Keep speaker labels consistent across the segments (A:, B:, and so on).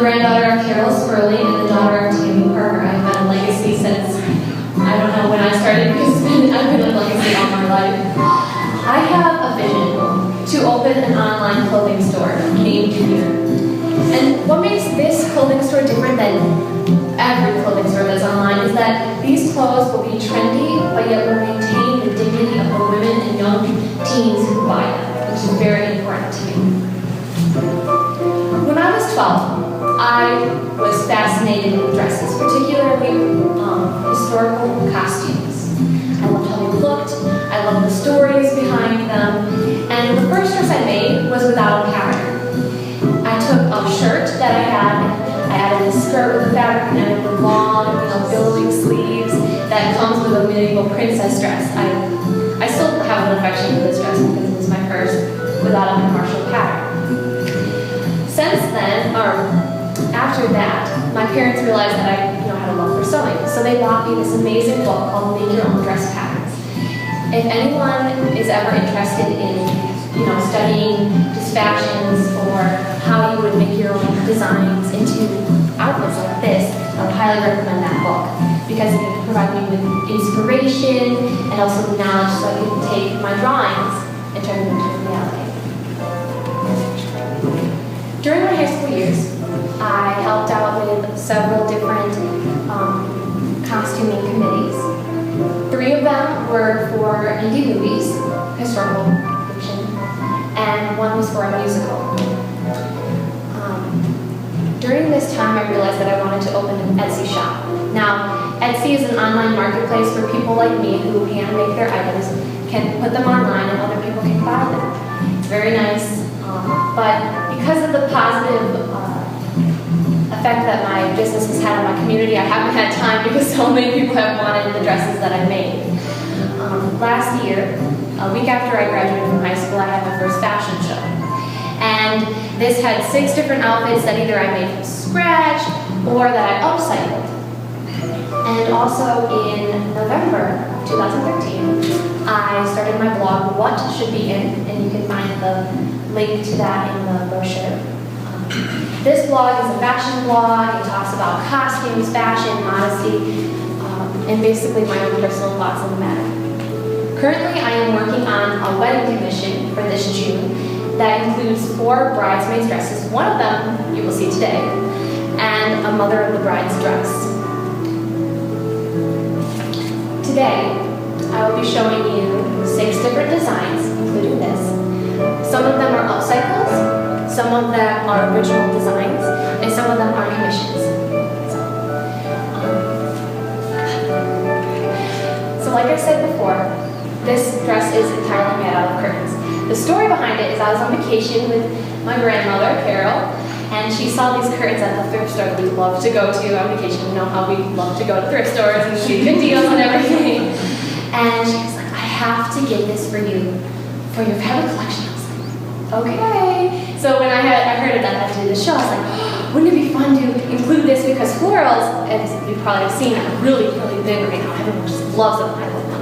A: granddaughter of Carol Sperling and the daughter of Demure. I've been a legacy since, I don't know when I started, because I've been a legacy all my life. I have a vision to open an online clothing store named Demure. And what makes this clothing store different than every clothing store that's online is that these clothes will be trendy, but yet will maintain the dignity of the women and young teens who buy them, which is very important to me. When I was 12, I was fascinated with dresses, particularly historical costumes. I loved how they looked, I loved the stories behind them, and the first dress I made was without a pattern. I took a shirt that I had, I added a skirt with a fabric, and added the long, billowing sleeves that comes with a medieval princess dress. I still have an affection for this dress because it was my first without a commercial pattern. Since then, or after that, my parents realized that I had a love for sewing. So they bought me this amazing book called Make Your Own Dress Patterns. If anyone is ever interested in studying just fashions or how you would make your own designs into outfits like this, I would highly recommend that book because it can provide me with inspiration and also the knowledge so I can take my drawings and turn them into reality. During my high school years, I helped out with several different costuming committees. 3 of them were for indie movies, historical fiction, and 1 was for a musical. During this time, I realized that I wanted to open an Etsy shop. Now, Etsy is an online marketplace where people like me who hand make their items can put them online and other people can buy them. It's very nice, but because of the positive effect that my business has had on my community, I haven't had time because so many people have wanted the dresses that I made. Last year, a week after I graduated from high school, I had my first fashion show. And this had 6 different outfits that either I made from scratch or that I upcycled. And also in November 2013, I started my blog, What Should Be In, and you can find the link to that in the brochure. This blog is a fashion blog. It talks about costumes, fashion, modesty, and basically my own personal thoughts on the matter. Currently, I am working on a wedding commission for this June that includes 4 bridesmaids' dresses, one of them you will see today, and a mother of the bride's dress. Today, I will be showing you 6 different designs, including this. Some of them are upcycles, some of them are original designs, and some of them are commissions. So like I said before, this dress is entirely made out of curtains. The story behind it is I was on vacation with my grandmother, Carol, and she saw these curtains at the thrift store that we love to go to on vacation. You know how we love to go to thrift stores and see good deals and everything. And she was like, I have to get this for you for your family collection. I was like, okay. So when I heard that I had to do this show, I was like, oh, wouldn't it be fun to include this because florals, as you probably have seen, are really, really big right now. Everyone just loves them. I love them.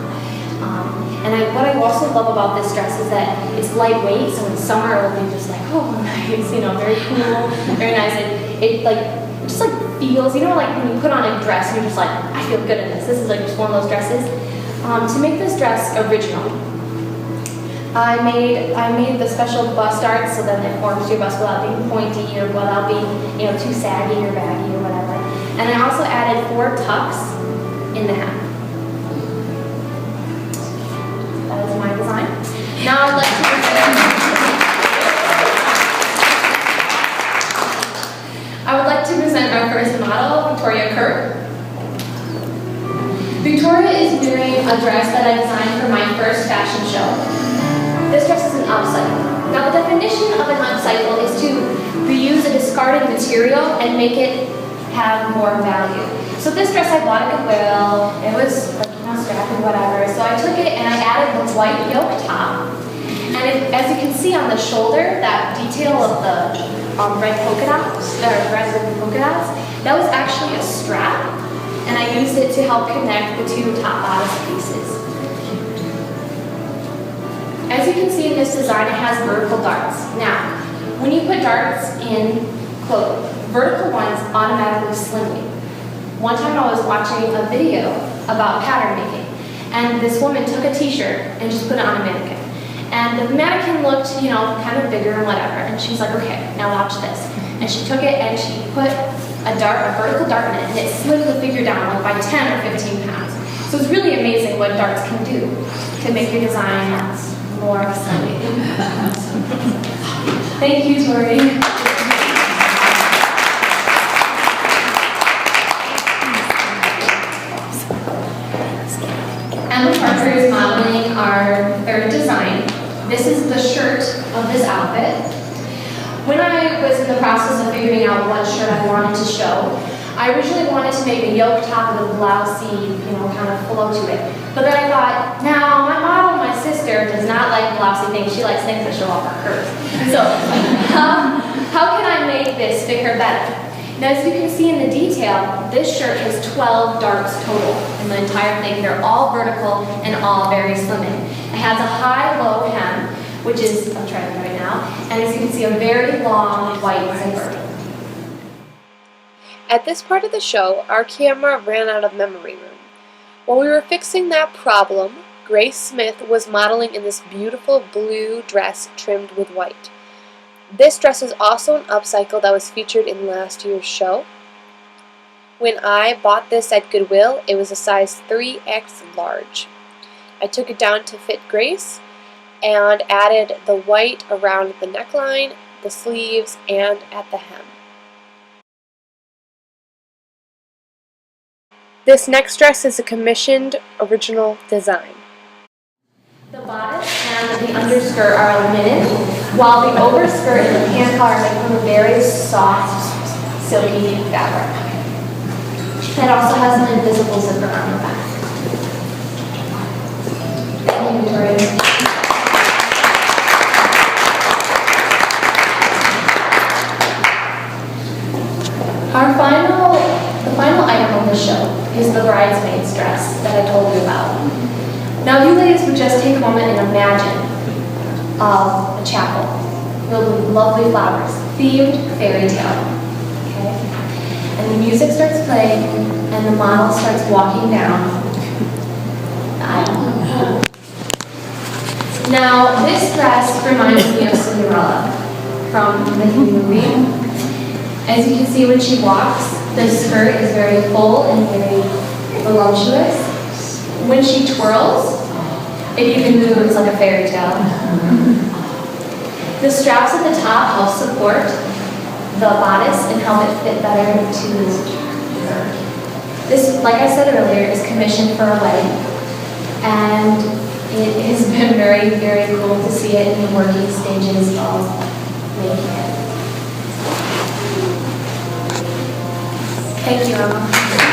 A: And what I also love about this dress is that it's lightweight, so in summer it'll be just like, oh, nice, very cool, very nice. It just feels, like when you put on a dress, you're just like, I feel good in this. This is like just one of those dresses. To make this dress original, I made the special bust art so that it forms your bust without being pointy or without being, too saggy or baggy or whatever. And I also added 4 tucks in the hem. That is my design. Now I'd like to present our first model, Victoria Kerr. Victoria is wearing a dress that I designed for my first fashion show. This dress is an upcycle. Now the definition of an upcycle is to reuse a discarded material and make it have more value. So this dress I bought at Goodwill. It was scrappy, whatever. So I took it and I added the white yoke top. And as you can see on the shoulder, that detail of the red polka dots, red ribbon polka dots, that was actually a strap. And I used it to help connect the 2 top bodice pieces. As you can see in this design, it has vertical darts. Now, when you put darts in quote, vertical ones automatically slim you. One time I was watching a video about pattern making, and this woman took a t-shirt and just put it on a mannequin. And the mannequin looked, kind of bigger and whatever, and she's like, okay, now watch this. And she took it and she put a vertical dart in it, and it slimmed the figure down like by 10 or 15 pounds. So it's really amazing what darts can do to make your design more slimming. Thank you, Tori. Emma Parker is modeling our third design. This is the shirt of this outfit. When I was in the process of figuring out what shirt I wanted to show, I originally wanted to make the yoke top with a blousey, kind of flow to it. But then I thought, now my model, my sister, does not like blousey things. She likes things that show off her curves. So how can I make this fit her better? Now, as you can see in the detail, this shirt has 12 darts total in the entire thing. They're all vertical and all very slimming. It has a high-low hem, which is, I'm trying to right now, and as you can see, a very long white zipper.
B: At this part of the show, our camera ran out of memory room. While we were fixing that problem, Grace Smith was modeling in this beautiful blue dress trimmed with white. This dress is also an upcycle that was featured in last year's show. When I bought this at Goodwill, it was a size 3X large. I took it down to fit Grace and added the white around the neckline, the sleeves, and at the hem. This next dress is a commissioned original design.
A: The bodice and the underskirt are linen, while the overskirt and the pant collar are made from a very soft, silky fabric. It also has an invisible zipper on the back. Thank you, Victoria. The final item of the show is the bridesmaid's dress that I told you about. Now, you ladies would just take a moment and imagine a chapel filled with lovely flowers, themed fairy tale. Okay? And the music starts playing, and the model starts walking down. Now, this dress reminds me of Cinderella from the movie. As you can see, when she walks, the skirt is very full and very voluptuous. When she twirls, it even moves like a fairy tale. The straps at the top help support the bodice and help it fit better to her. This, like I said earlier, is commissioned for a wedding, and it has been very, very cool to see it in the working stages of making it. Thank you, Emma.